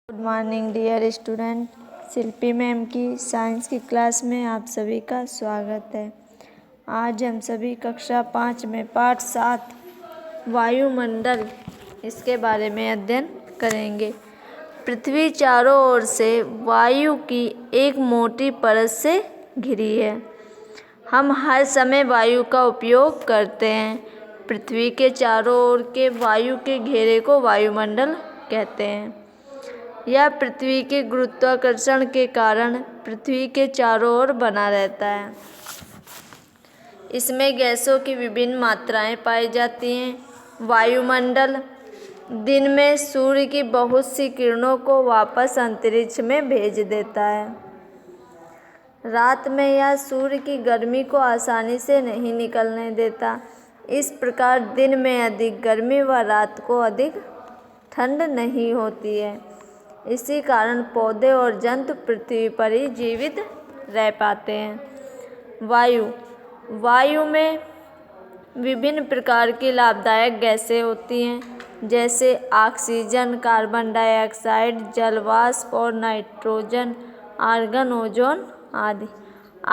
Good morning dear student. Shilpi ma'am की science की class में आप सभी का स्वागत है। आज हम सभी कक्षा 5 में पाठ 7 वायुमंडल इसके बारे में अध्ययन करेंगे। पृथ्वी चारों ओर से वायु की एक मोटी परत से घिरी है। हम हर समय वायु का उपयोग करते हैं। पृथ्वी के चारों ओर के वायु के घेरे को वायुमंडल कहते हैं। यह पृथ्वी के गुरुत्वाकर्षण के कारण पृथ्वी के चारों ओर बना रहता है। इसमें गैसों की विभिन्न मात्राएं पाई जाती हैं। वायुमंडल दिन में सूर्य की बहुत सी किरणों को वापस अंतरिक्ष में भेज देता है। रात में यह सूर्य की गर्मी को आसानी से नहीं निकलने देता। इस प्रकार दिन में अधिक गर्मी व रात को अधिक ठंड नहीं होती है। इसी कारण पौधे और जंतु पृथ्वी पर ही जीवित रह पाते हैं। वायु में विभिन्न प्रकार की लाभदायक गैसें होती हैं, जैसे ऑक्सीजन, कार्बन डाइऑक्साइड, जलवाष्प और नाइट्रोजन, आर्गन, ओजोन आदि।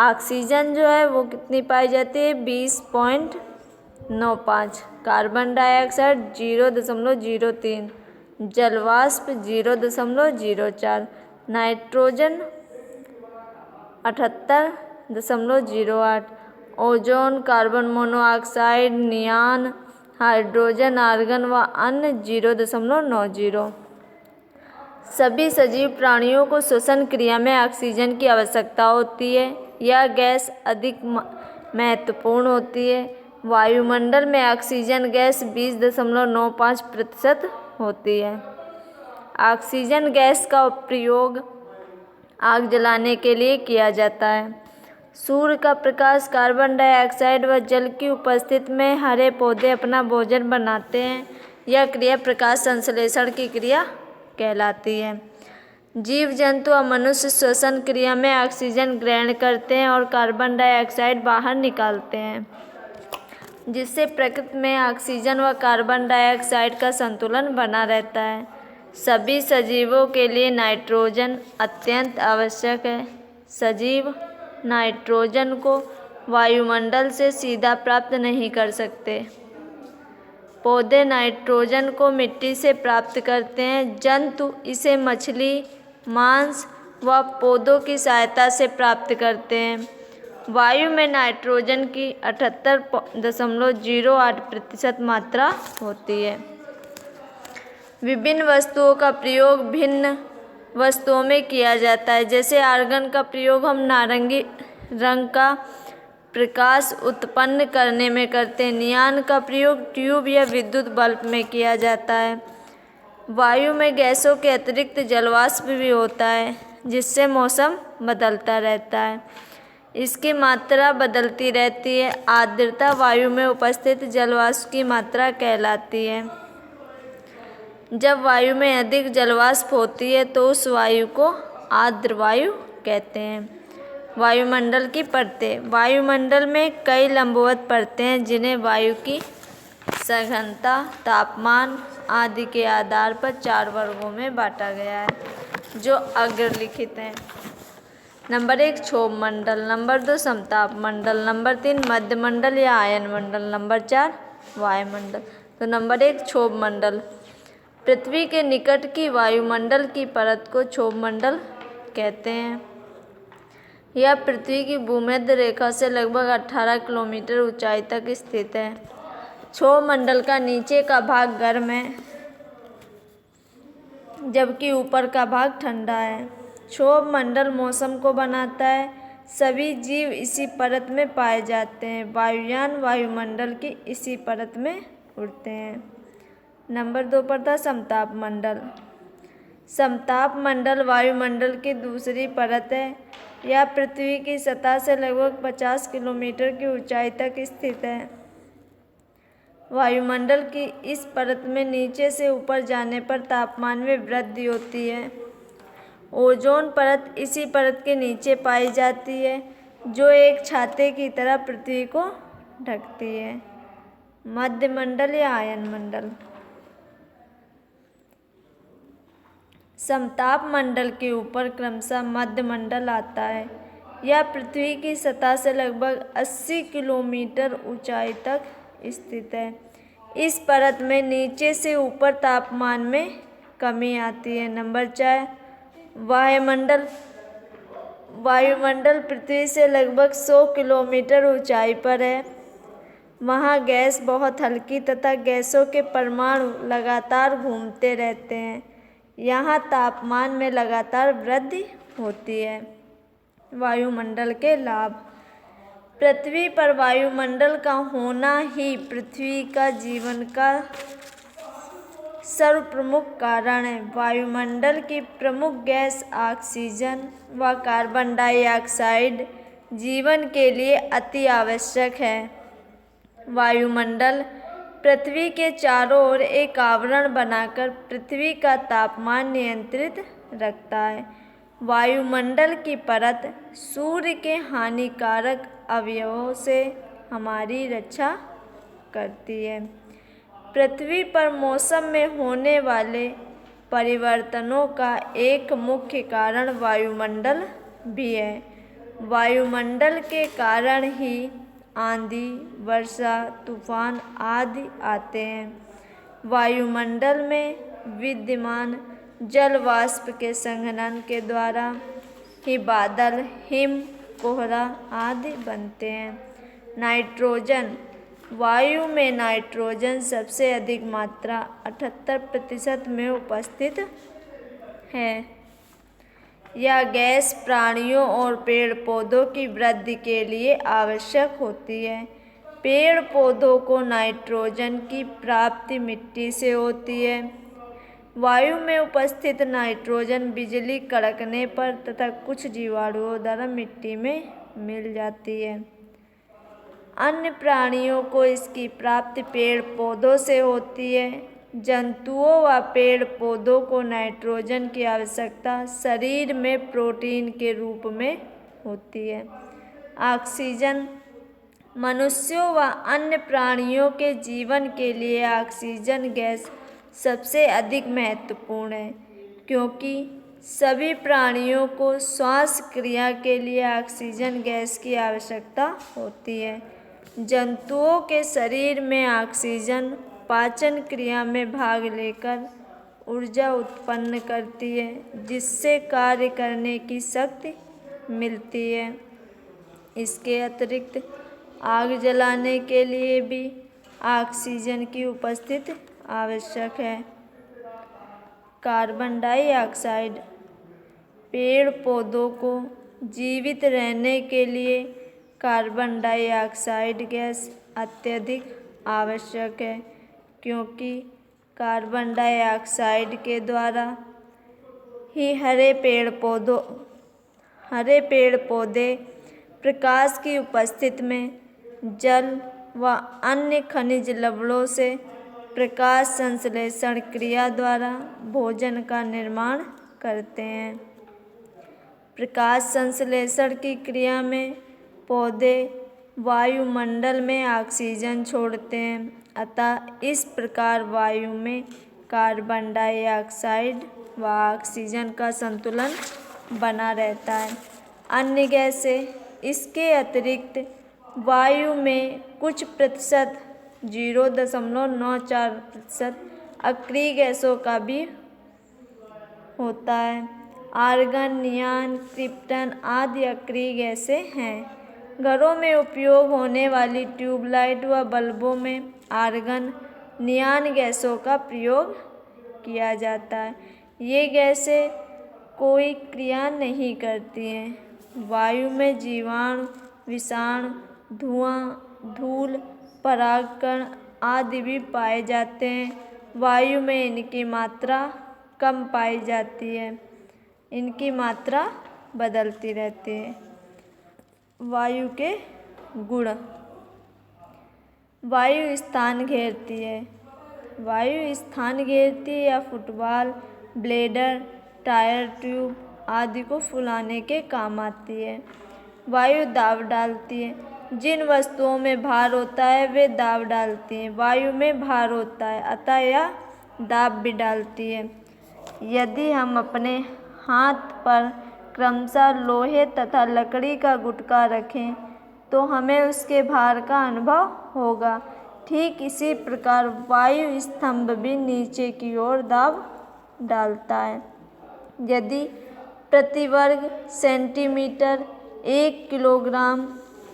ऑक्सीजन जो है वो कितनी पाई जाती है? 20.95, कार्बन डाइऑक्साइड 0.03, जलवाष्प 0.04, nitrogen 78.08, ozone, carbon monoxide, neon, hydrogen, argon व अन्य 0.90। सभी सजीव प्राणियों को श्वसन क्रिया में ऑक्सीजन की आवश्यकता होती है। यह गैस अधिक महत्वपूर्ण होती है। वायुमंडल में ऑक्सीजन गैस 20.95% होती है। ऑक्सीजन गैस का प्रयोग आग जलाने के लिए किया जाता है। सूर्य का प्रकाश, कार्बन डाइऑक्साइड व जल की उपस्थिति में हरे पौधे अपना भोजन बनाते हैं। यह क्रिया प्रकाश संश्लेषण की क्रिया कहलाती है। जीव जंतु और मनुष्य श्वसन क्रिया में ऑक्सीजन ग्रहण करते हैं और कार्बन डाइऑक्साइड बाहर निकालते हैं, जिससे प्रकृति में ऑक्सीजन व कार्बन डाइऑक्साइड का संतुलन बना रहता है। सभी सजीवों के लिए नाइट्रोजन अत्यंत आवश्यक है। सजीव नाइट्रोजन को वायुमंडल से सीधा प्राप्त नहीं कर सकते। पौधे नाइट्रोजन को मिट्टी से प्राप्त करते हैं। जंतु इसे मछली, मांस व पौधों की सहायता से प्राप्त करते हैं। वायु में नाइट्रोजन की 78.08% मात्रा होती है। विभिन्न वस्तुओं का प्रयोग भिन्न वस्तुओं में किया जाता है। जैसे आर्गन का प्रयोग हम नारंगी रंग का प्रकाश उत्पन्न करने में करते हैं। नियान का प्रयोग ट्यूब या विद्युत बल्ब में किया जाता है। वायु में गैसों के अतिरिक्त जलवाष्प भी होता है, जिससे मौसम बदलता रहता है। इसकी मात्रा बदलती रहती है। आर्द्रता वायु में उपस्थित जलवाष्प की मात्रा कहलाती है। जब वायु में अधिक जलवाष्प होती है तो उस वायु को आर्द्र वायु कहते हैं। वायुमंडल की परतें। वायुमंडल में कई लंबवत परतें हैं, जिन्हें वायु की सघनता, तापमान आदि के आधार पर 4 वर्गों में बांटा गया है, जो अग्रलिखित हैं। नंबर 1 क्षोभ मंडल, नंबर 2 समताप मंडल, नंबर 3 मध्य मंडल या आयन मंडल, नंबर 4 वायुमंडल। तो नंबर 1 क्षोभ मंडल। पृथ्वी के निकट की वायुमंडल की परत को क्षोभ मंडल कहते हैं। यह पृथ्वी की भूमध्य रेखा से लगभग 18 किलोमीटर ऊंचाई तक स्थित है। क्षोभ मंडल का नीचे का भाग गर्म है, जबकि ऊपर का भाग ठंडा है। क्षोभ मंडल मौसम को बनाता है। सभी जीव इसी परत में पाए जाते हैं। वायुयान वायुमंडल की इसी परत में उड़ते हैं। नंबर 2 पर था समताप मंडल। समताप मंडल वायुमंडल की दूसरी परत है। यह पृथ्वी की सतह से लगभग 50 किलोमीटर की ऊंचाई तक स्थित है। वायुमंडल की इस परत में नीचे से ऊपर जाने पर तापमान में वृद्धि होती है। ओजोन परत इसी परत के नीचे पाई जाती है, जो एक छाते की तरह पृथ्वी को ढकती है। मध्य मंडल या आयन मंडल। समताप मंडल के ऊपर क्रमशः मध्य मंडल आता है। यह पृथ्वी की सतह से लगभग 80 किलोमीटर ऊंचाई तक स्थित है। इस परत में नीचे से ऊपर तापमान में कमी आती है। नंबर 4, वायुमंडल। वायुमंडल पृथ्वी से लगभग 100 किलोमीटर ऊंचाई पर है। वहाँ गैस बहुत हल्की तथा गैसों के परमाणु लगातार घूमते रहते हैं। यहाँ तापमान में लगातार वृद्धि होती है। वायुमंडल के लाभ। पृथ्वी पर वायुमंडल का होना ही पृथ्वी का जीवन का सर्वप्रमुख कारण है। वायुमंडल की प्रमुख गैस ऑक्सीजन व कार्बन डाइऑक्साइड जीवन के लिए अति आवश्यक है। वायुमंडल पृथ्वी के चारों ओर एक आवरण बनाकर पृथ्वी का तापमान नियंत्रित रखता है। वायुमंडल की परत सूर्य के हानिकारक अवयवों से हमारी रक्षा करती है। पृथ्वी पर मौसम में होने वाले परिवर्तनों का एक मुख्य कारण वायुमंडल भी है। वायुमंडल के कारण ही आंधी, वर्षा, तूफान आदि आते हैं। वायुमंडल में विद्यमान जल वाष्प के संघनन के द्वारा ही बादल, हिम, कोहरा आदि बनते हैं। नाइट्रोजन। वायु में नाइट्रोजन सबसे अधिक मात्रा 78% में उपस्थित है। यह गैस प्राणियों और पेड़ पौधों की वृद्धि के लिए आवश्यक होती है। पेड़ पौधों को नाइट्रोजन की प्राप्ति मिट्टी से होती है। वायु में उपस्थित नाइट्रोजन बिजली कड़कने पर तथा कुछ जीवाणुओं द्वारा मिट्टी में मिल जाती है। अन्य प्राणियों को इसकी प्राप्ति पेड़ पौधों से होती है। जंतुओं व पेड़ पौधों को नाइट्रोजन की आवश्यकता शरीर में प्रोटीन के रूप में होती है। ऑक्सीजन। मनुष्यों व अन्य प्राणियों के जीवन के लिए ऑक्सीजन गैस सबसे अधिक महत्वपूर्ण है, क्योंकि सभी प्राणियों को श्वास क्रिया के लिए ऑक्सीजन गैस की आवश्यकता होती है। जंतुओं के शरीर में ऑक्सीजन पाचन क्रिया में भाग लेकर ऊर्जा उत्पन्न करती है, जिससे कार्य करने की शक्ति मिलती है। इसके अतिरिक्त आग जलाने के लिए भी ऑक्सीजन की उपस्थिति आवश्यक है। Carbon dioxide. पेड़ पौधों को जीवित रहने के लिए कार्बन डाइऑक्साइड गैस अत्यधिक आवश्यक है, क्योंकि कार्बन डाइऑक्साइड के द्वारा ही हरे पेड़ पौधे प्रकाश की उपस्थिति में जल व अन्य खनिज लवणों से प्रकाश संश्लेषण क्रिया द्वारा भोजन का निर्माण करते हैं। प्रकाश संश्लेषण की क्रिया में पौधे वायुमंडल में ऑक्सीजन छोड़ते हैं, अतः इस प्रकार वायु में कार्बन डाइऑक्साइड व ऑक्सीजन का संतुलन बना रहता है। अन्य गैसें। इसके अतिरिक्त वायु में कुछ प्रतिशत 0.94% अक्रिय गैसों का भी होता है। आर्गन, नियान, क्रिप्टन आदि अक्रिय गैसें हैं। घरों में उपयोग होने वाली ट्यूबलाइट व बल्बों में आर्गन, नियान गैसों का प्रयोग किया जाता है। ये गैसें कोई क्रिया नहीं करती हैं। वायु में जीवाणु, विषाणु, धुआं, धूल, परागकण आदि भी पाए जाते हैं। वायु में इनकी मात्रा कम पाई जाती है। इनकी मात्रा बदलती रहती है। वायु के गुण। वायु स्थान घेरती है। वायु स्थान घेरती है या फुटबॉल, ब्लेडर, टायर ट्यूब आदि को फुलाने के काम आती है। वायु दाब डालती है। जिन वस्तुओं में भार होता है वे दाब डालती हैं। वायु में भार होता है, अतः यह दाब भी डालती है। यदि हम अपने हाथ पर क्रमशः लोहे तथा लकड़ी का गुटका रखें तो हमें उसके भार का अनुभव होगा। ठीक इसी प्रकार वायु स्तंभ भी नीचे की ओर दाब डालता है। यदि प्रति वर्ग सेंटीमीटर 1 किलोग्राम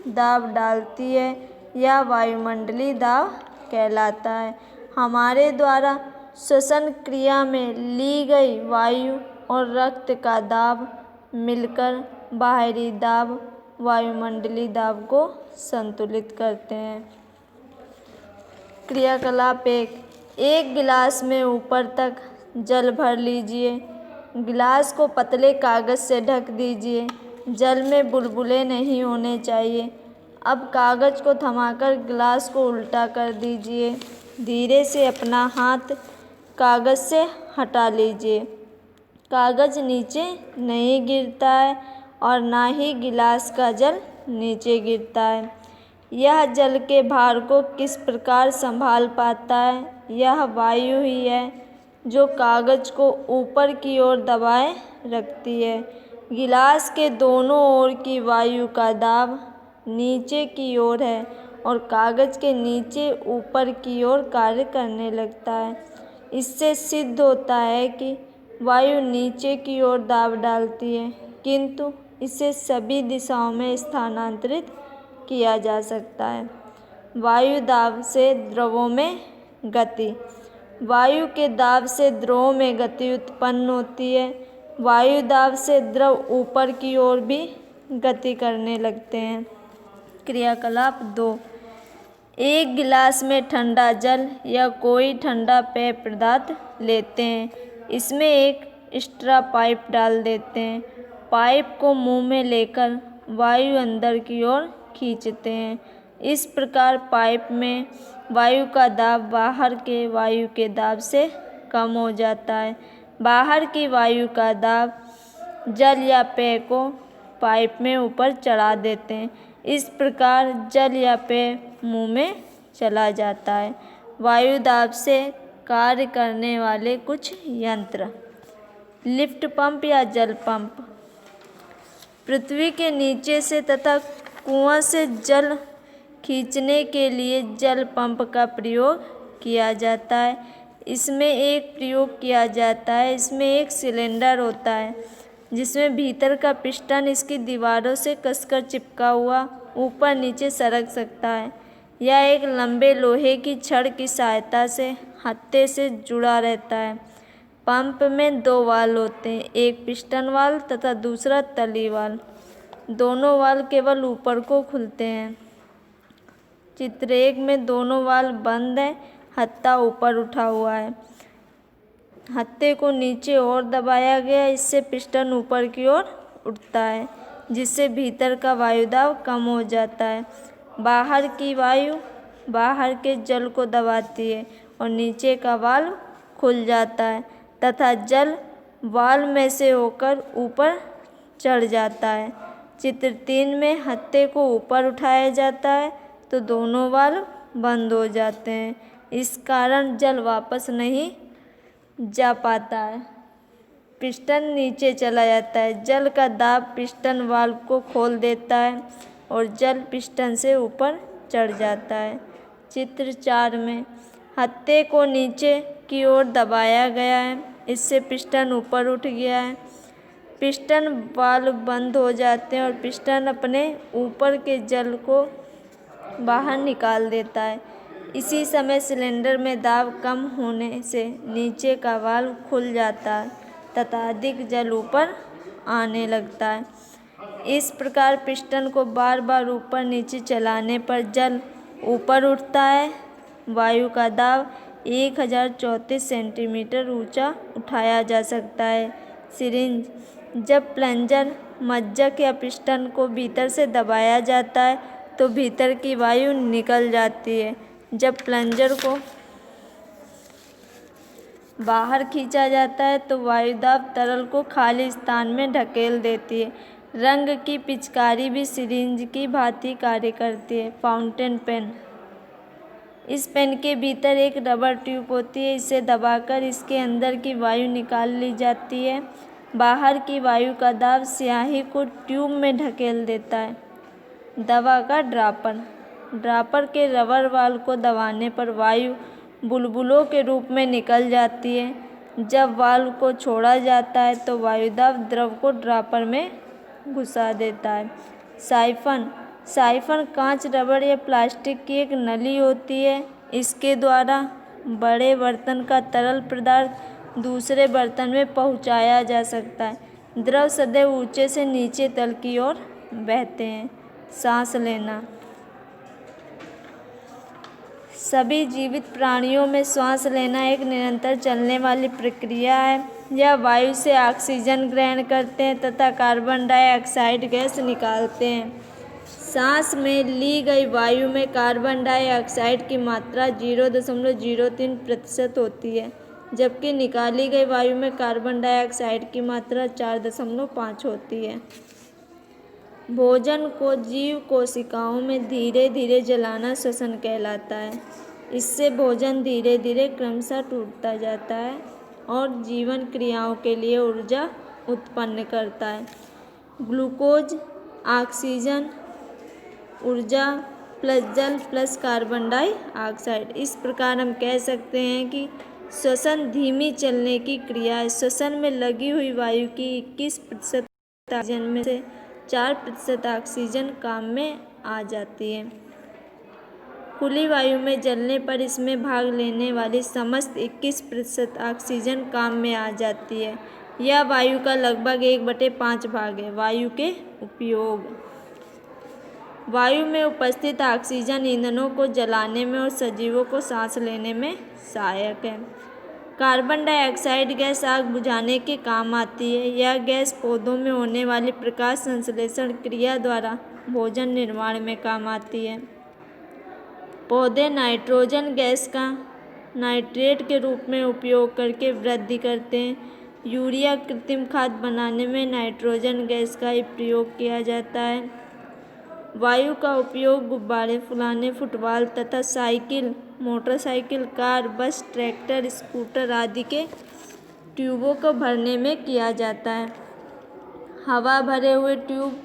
दाब डालती है, यह वायुमंडलीय दाब कहलाता है। हमारे द्वारा श्वसन क्रिया में ली गई वायु और रक्त का दाब मिलकर बाहरी दाब वायुमंडलीय दाब को संतुलित करते हैं। क्रियाकलाप 1 गिलास में ऊपर तक जल भर लीजिए। गिलास को पतले कागज से ढक दीजिए। जल में बुलबुले नहीं होने चाहिए। अब कागज को थमाकर गिलास को उल्टा कर दीजिए। धीरे से अपना हाथ कागज से हटा लीजिए। कागज नीचे नहीं गिरता है और ना ही गिलास का जल नीचे गिरता है। यह जल के भार को किस प्रकार संभाल पाता है? यह वायु ही है जो कागज को ऊपर की ओर दबाए रखती है। गिलास के दोनों ओर की वायु का दाब नीचे की ओर है और कागज के नीचे ऊपर की ओर कार्य करने लगता है। इससे सिद्ध होता है कि वायु नीचे की ओर दाब डालती है, किंतु इसे सभी दिशाओं में स्थानांतरित किया जा सकता है। वायु दाब से द्रवों में गति। वायु के दाब से द्रवों में गति उत्पन्न होती है। वायु दाब से द्रव ऊपर की ओर भी गति करने लगते हैं। क्रियाकलाप 2। 1 गिलास में ठंडा जल या कोई ठंडा पेय पदार्थ लेते हैं। इसमें एक एक्स्ट्रा पाइप डाल देते हैं। पाइप को मुंह में लेकर वायु अंदर की ओर खींचते हैं। इस प्रकार पाइप में वायु का दाब बाहर के वायु के दाब से कम हो जाता है। बाहर की वायु का दाब जल या पेय को पाइप में ऊपर चढ़ा देते हैं। इस प्रकार जल या पेय मुंह में चला जाता है। वायु दाब से कार्य करने वाले कुछ यंत्र। लिफ्ट पंप या जल पंप। पृथ्वी के नीचे से तथा कुआं से जल खींचने के लिए जल पंप का प्रयोग किया जाता है। इसमें एक सिलेंडर होता है जिसमें भीतर का पिस्टन इसकी दीवारों से कसकर चिपका हुआ ऊपर नीचे सरक सकता है। यह एक लंबे लोहे की छड़ की सहायता से हत्थे से जुड़ा रहता है। पंप में 2 वाल्व होते हैं, एक पिस्टन वाल्व तथा दूसरा तली वाल्व। दोनों वाल्व केवल ऊपर को खुलते हैं। चित्र 1 में दोनों वाल्व बंद है, हत्था ऊपर उठा हुआ है। हत्थे को नीचे और दबाया गया, इससे पिस्टन ऊपर की ओर उठता है, जिससे भीतर का वायुदाब कम हो जाता है। बाहर की वायु बाहर के जल को दबाती है और नीचे का वाल्व खुल जाता है तथा जल वाल्व में से होकर ऊपर चढ़ जाता है। चित्र 3 में हत्थे को ऊपर उठाया जाता है तो दोनों वाल्व बंद हो जाते हैं। इस कारण जल वापस नहीं जा पाता है। पिस्टन नीचे चला जाता है। जल का दाब पिस्टन वाल्व को खोल देता है और जल पिस्टन से ऊपर चढ़ जाता है। चित्र 4 में हत्थे को नीचे की ओर दबाया गया है, इससे पिस्टन ऊपर उठ गया है। पिस्टन वाल्व बंद हो जाते हैं और पिस्टन अपने ऊपर के जल को बाहर निकाल देता है। इसी समय सिलेंडर में दाब कम होने से नीचे का वाल्व खुल जाता है तथा अधिक जल ऊपर आने लगता है। इस प्रकार पिस्टन को बार बार ऊपर नीचे चलाने पर जल ऊपर उठता है। वायु का दाब 1034 सेंटीमीटर ऊंचा उठाया जा सकता है। सिरिंज। जब प्लंजर मज्जक या पिस्टन को भीतर से दबाया जाता है तो भीतर की वायु निकल जाती है। जब प्लंजर को बाहर खींचा जाता है तो वायुदाब तरल को खाली स्थान में ढकेल देती है। रंग की पिचकारी भी सिरिंज की भांति कार्य करती है। Fountain pen. इस पेन के भीतर एक रबर ट्यूब होती है, इसे दबाकर इसके अंदर की वायु निकाल ली जाती है। बाहर की वायु का दाब स्याही को ट्यूब में ढकेल देता है। दवा का ड्रॉपर। ड्रॉपर के रबर वाल को दबाने पर वायु बुलबुलों के रूप में निकल जाती है। जब वाल्व को छोड़ा जाता है तो वायुदाब द्रव को ड्रॉपर में घुसा देता है। साइफन। साइफन कांच, रबड़ या प्लास्टिक की एक नली होती है। इसके द्वारा बड़े बर्तन का तरल पदार्थ दूसरे बर्तन में पहुंचाया जा सकता है। द्रव सदैव ऊंचे से नीचे तल की ओर बहते हैं। सांस लेना। सभी जीवित प्राणियों में श्वास लेना एक निरंतर चलने वाली प्रक्रिया है। यह वायु से ऑक्सीजन ग्रहण करते हैं तथा कार्बन डाइऑक्साइड गैस निकालते हैं। सांस में ली गई वायु में कार्बन डाइऑक्साइड की मात्रा 0.03% होती है, जबकि निकाली गई वायु में कार्बन डाइऑक्साइड की मात्रा 4.5 होती है। भोजन को जीव कोशिकाओं में धीरे धीरे जलाना श्वसन कहलाता है। इससे भोजन धीरे धीरे क्रमशः टूटता जाता है और जीवन क्रियाओं के लिए ऊर्जा उत्पन्न करता है। ग्लूकोज, ऑक्सीजन, ऊर्जा प्लस जल प्लस कार्बन डाइऑक्साइड। इस प्रकार हम कह सकते हैं कि श्वसन धीमी चलने की क्रिया है। श्वसन में लगी हुई वायु की 21% ऑक्सीजन में से 4% ऑक्सीजन काम में आ जाती है। खुली वायु में जलने पर इसमें भाग लेने वाली समस्त 21% ऑक्सीजन काम में आ जाती है। यह वायु का लगभग 1/5 भाग है। वायु के उपयोग। वायु में उपस्थित ऑक्सीजन ईंधनों को जलाने में और सजीवों को सांस लेने में सहायक है। कार्बन डाइऑक्साइड गैस आग बुझाने के काम आती है। यह गैस पौधों में होने वाली प्रकाश संश्लेषण क्रिया द्वारा भोजन निर्माण में काम आती है। पौधे नाइट्रोजन गैस का नाइट्रेट के रूप में उपयोग करके वृद्धि करते हैं। यूरिया कृत्रिम खाद बनाने में नाइट्रोजन गैस का ही प्रयोग किया जाता है। वायु का उपयोग गुब्बारे फुलाने, फुटबॉल तथा साइकिल, मोटरसाइकिल, कार, बस, ट्रैक्टर, स्कूटर आदि के ट्यूबों को भरने में किया जाता है। हवा भरे हुए ट्यूब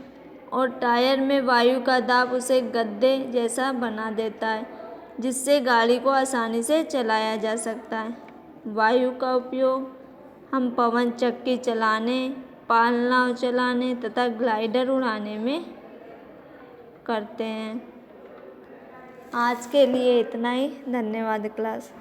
और टायर में वायु का दाब उसे गद्दे जैसा बना देता है, जिससे गाड़ी को आसानी से चलाया जा सकता है। वायु का उपयोग हम पवन चक्की चलाने, पाल नाव चलाने तथा ग्लाइडर उड़ाने में करते हैं। आज के लिए इतना ही। धन्यवाद क्लास।